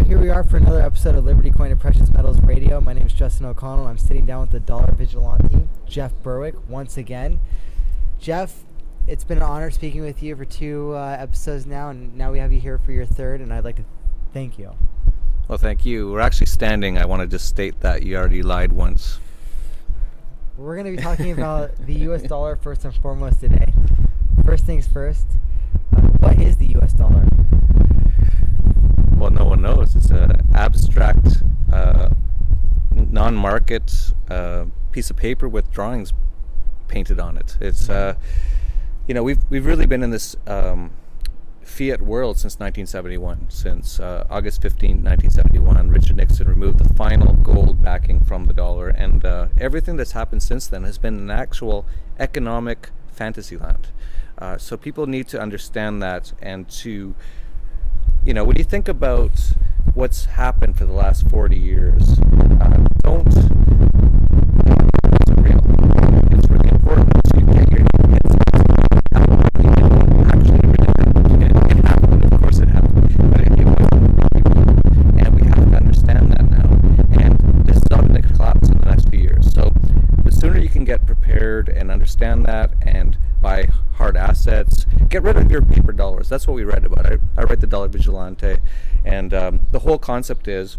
here we are for another episode of Liberty Coin and Precious Metals Radio. My name is Justin O'Connell. I'm sitting down with the Dollar Vigilante, Jeff Berwick, once again. Jeff, it's been an honor speaking with you for two episodes now, and now we have you here for your third, and I'd like to thank you. Well, thank you. We're actually standing. I want to just state that you already lied once. We're going to be talking about the U.S. dollar first and foremost today. First things first, what is the U.S. dollar? Well, no one knows. It's an abstract, non-market piece of paper with drawings painted on it. It's, we've really been in this fiat world since 1971. Since August 15, 1971, Richard Nixon removed the final gold backing from the dollar, and everything that's happened since then has been an actual economic fantasy land. So people need to understand that, and to when you think about what's happened for the last 40 years, it's real. It's really important to get your heads actually it happened. Of course it happened. But it was, and we have to understand that now. And this is not going to collapse in the next few years. So the sooner you can get prepared and understand that and buy hard assets, get rid of your paper dollars. That's what we read about. I write the Dollar Vigilante, and the whole concept is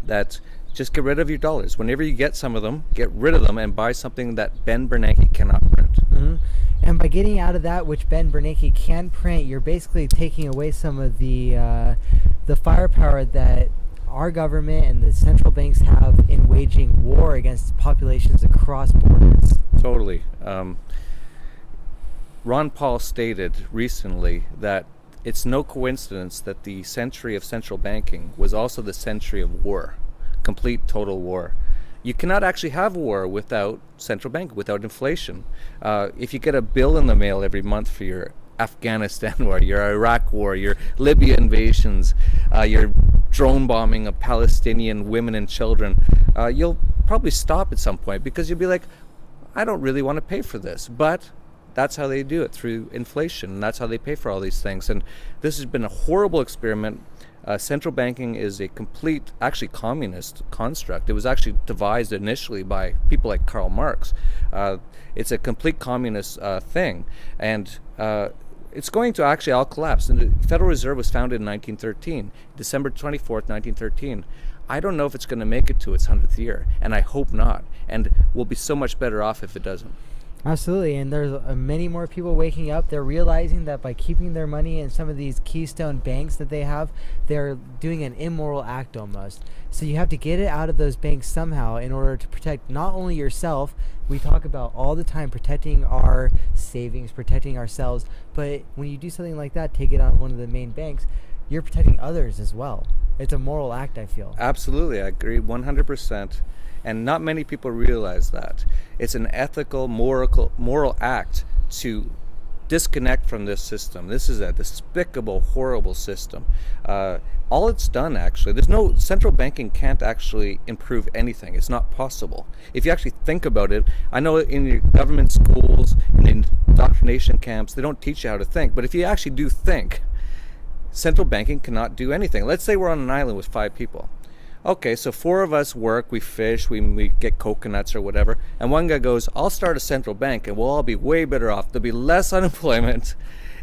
that just get rid of your dollars. Whenever you get some of them, get rid of them and buy something that Ben Bernanke cannot print. Mm-hmm. And by getting out of that, which Ben Bernanke can print, you're basically taking away some of the firepower that our government and the central banks have in waging war against populations across borders. Totally. Ron Paul stated recently that it's no coincidence that the century of central banking was also the century of war, complete total war. You cannot actually have war without central bank, without inflation. If you get a bill in the mail every month for your Afghanistan war, your Iraq war, your Libya invasions, your drone bombing of Palestinian women and children, you'll probably stop at some point because you'll be like, I don't really want to pay for this, but that's how they do it, through inflation, and that's how they pay for all these things. And this has been a horrible experiment. Central banking is a complete, actually communist construct. It was actually devised initially by people like Karl Marx. It's a complete communist thing, and it's going to actually all collapse. And the Federal Reserve was founded in 1913, December 24th, 1913. I don't know if it's going to make it to its 100th year, and I hope not. And we'll be so much better off if it doesn't. Absolutely, and there's many more people waking up. They're realizing that by keeping their money in some of these keystone banks that they have, they're doing an immoral act almost. So you have to get it out of those banks somehow in order to protect not only yourself. We talk about all the time protecting our savings, protecting ourselves, but when you do something like that, take it out of one of the main banks, you're protecting others as well. It's a moral act, I feel. Absolutely, I agree 100%. And not many people realize that. It's an ethical, moral act to disconnect from this system. This is a despicable, horrible system. All it's done, actually, there's no, central banking can't actually improve anything. It's not possible. If you actually think about it, I know in your government schools, in indoctrination camps, they don't teach you how to think. But if you actually do think, central banking cannot do anything. Let's say we're on an island with 5 people. Okay, so 4 of us work, we fish, we get coconuts or whatever, and one guy goes, I'll start a central bank and we'll all be way better off. There'll be less unemployment,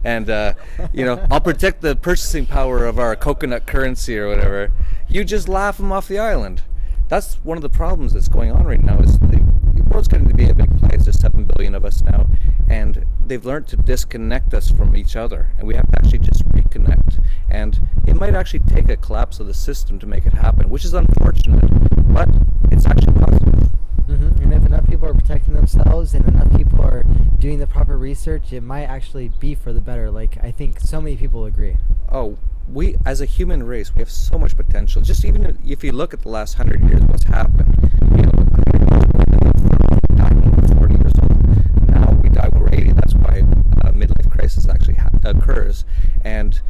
and I'll protect the purchasing power of our coconut currency or whatever. You just laugh them off the island. That's one of the problems that's going on right now, is the world's getting to be a big place. There's 7 billion of us now, and they've learned to disconnect us from each other, and we have to actually just reconnect. And it might actually take a collapse of the system to make it happen, which is unfortunate, but it's actually possible. Mm-hmm. And if enough people are protecting themselves and enough people are doing the proper research, it might actually be for the better. Like, I think so many people agree. Oh, we, as a human race, we have so much potential. Just even if you look at the last 100 years, what's happened, 40 years old. Now we die when we're 80. That's why midlife crisis actually occurs. And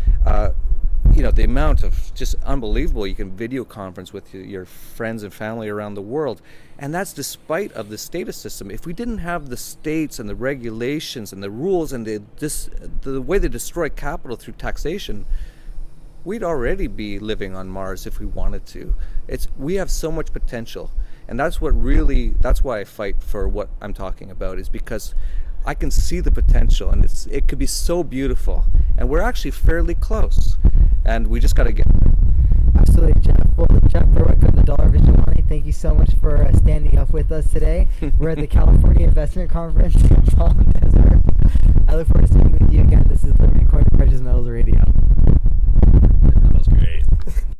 the amount of just unbelievable, you can video conference with your friends and family around the world, and that's despite of the status system. If we didn't have the states and the regulations and the rules and the way they destroy capital through taxation, we'd already be living on Mars if we wanted to. We have so much potential, and that's why I fight for what I'm talking about, is because I can see the potential, and it could be so beautiful, and we're actually fairly close, and we just got to get there. Absolutely, Jeff. Well, Jeff Berwick of the Dollar Vigilante, thank you so much for standing up with us today. We're at the California Investment Conference in Palm Desert. I look forward to speaking with you again. This is Liberty Coin Precious Metals Radio.